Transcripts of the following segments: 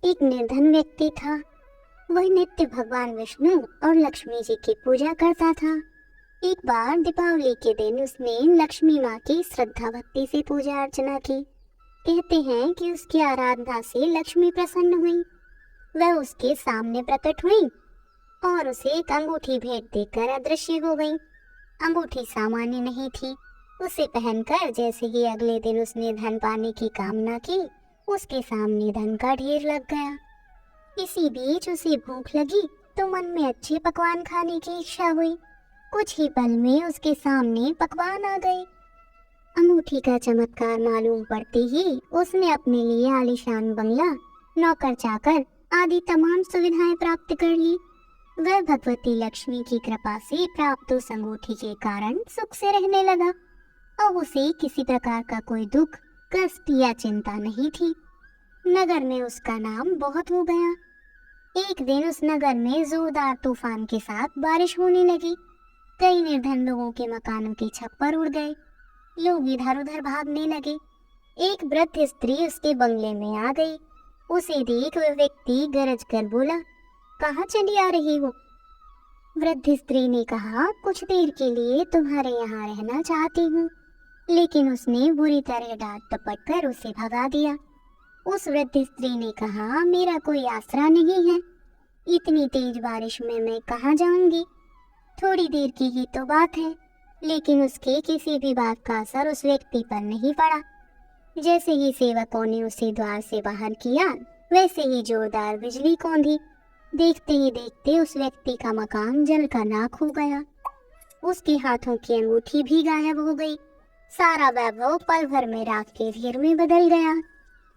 एक निर्धन व्यक्ति था। वह नित्य भगवान विष्णु और लक्ष्मी जी की पूजा करता था। एक बार दीपावली के दिन उसने लक्ष्मी माँ की श्रद्धा भक्ति से पूजा अर्चना की। कहते हैं कि उसकी आराधना से लक्ष्मी प्रसन्न हुई। वह उसके सामने प्रकट हुई और उसे एक अंगूठी भेंट देकर अदृश्य हो गई। अंगूठी सामान्य नहीं थी। उसे पहनकर जैसे ही अगले दिन उसने धन पाने की कामना की, उसके सामने धन का ढेर लग गया। इसी बीच उसे भूख लगी तो मन में अच्छे पकवान खाने की इच्छा हुई। कुछ ही पल में उसके सामने पकवान आ गए। अंगूठी का चमत्कार मालूम पड़ते ही उसने अपने लिए आलीशान बंगला, नौकर चाकर आदि तमाम सुविधाएं प्राप्त कर ली। वह भगवती लक्ष्मी की कृपा से प्राप्त उस अंगूठी के कारण सुख से रहने लगा। अब उसे किसी प्रकार का कोई दुख, कष्ट या चिंता नहीं थी। नगर में उसका नाम बहुत हो गया। एक दिन उस नगर में जोरदार तूफान के साथ बारिश होने लगी। कई निर्धन लोगों के मकानों के छप्पर उड़ गए। लोग इधर उधर भागने लगे। एक वृद्ध स्त्री उसके बंगले में आ गई। उसे देख वह व्यक्ति गरज कर बोला, कहाँ चली आ रही हो? वृद्ध स्त्री ने कहा, कुछ देर के लिए तुम्हारे यहाँ रहना चाहती हूँ। लेकिन उसने बुरी तरह डांट टपट कर उसे भगा दिया। उस वृद्ध स्त्री ने कहा, मेरा कोई आसरा नहीं है। इतनी तेज बारिश में मैं कहाँ जाऊंगी? थोड़ी देर की ही तो बात है। लेकिन उसके किसी भी बात का असर उस व्यक्ति पर नहीं पड़ा। जैसे ही सेवकों ने उसे द्वार से बाहर किया, वैसे ही जोरदार बिजली कौंधी। देखते ही देखते उस व्यक्ति का मकान जलकर राख हो गया। उसके हाथों की अंगूठी भी गायब हो गई। सारा वैभव पल भर में राख के ढेर में बदल गया।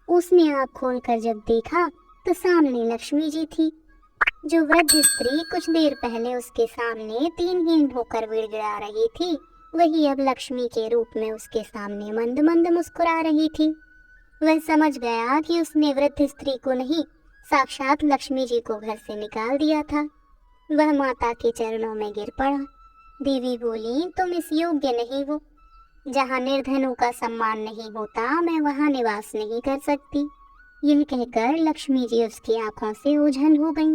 उसने आँख खोलकर जब देखा तो सामने लक्ष्मी जी थी। जो वृद्ध स्त्री कुछ देर पहले उसके सामने तीनहीन होकर गिड़गिड़ा रही थी, वही अब लक्ष्मी के रूप में उसके सामने मंद मंद मुस्कुरा रही थी। वह समझ गया कि उसने वृद्ध स्त्री को नहीं, साक्षात लक्ष्मी जी को घर से निकाल दिया था। वह माता के चरणों में गिर पड़ा। देवी बोली, तुम इस योग्य नहीं हो। जहाँ निर्धनों का सम्मान नहीं होता, मैं वहाँ निवास नहीं कर सकती। यह कहकर लक्ष्मी जी उसकी आंखों से ओझल हो गईं।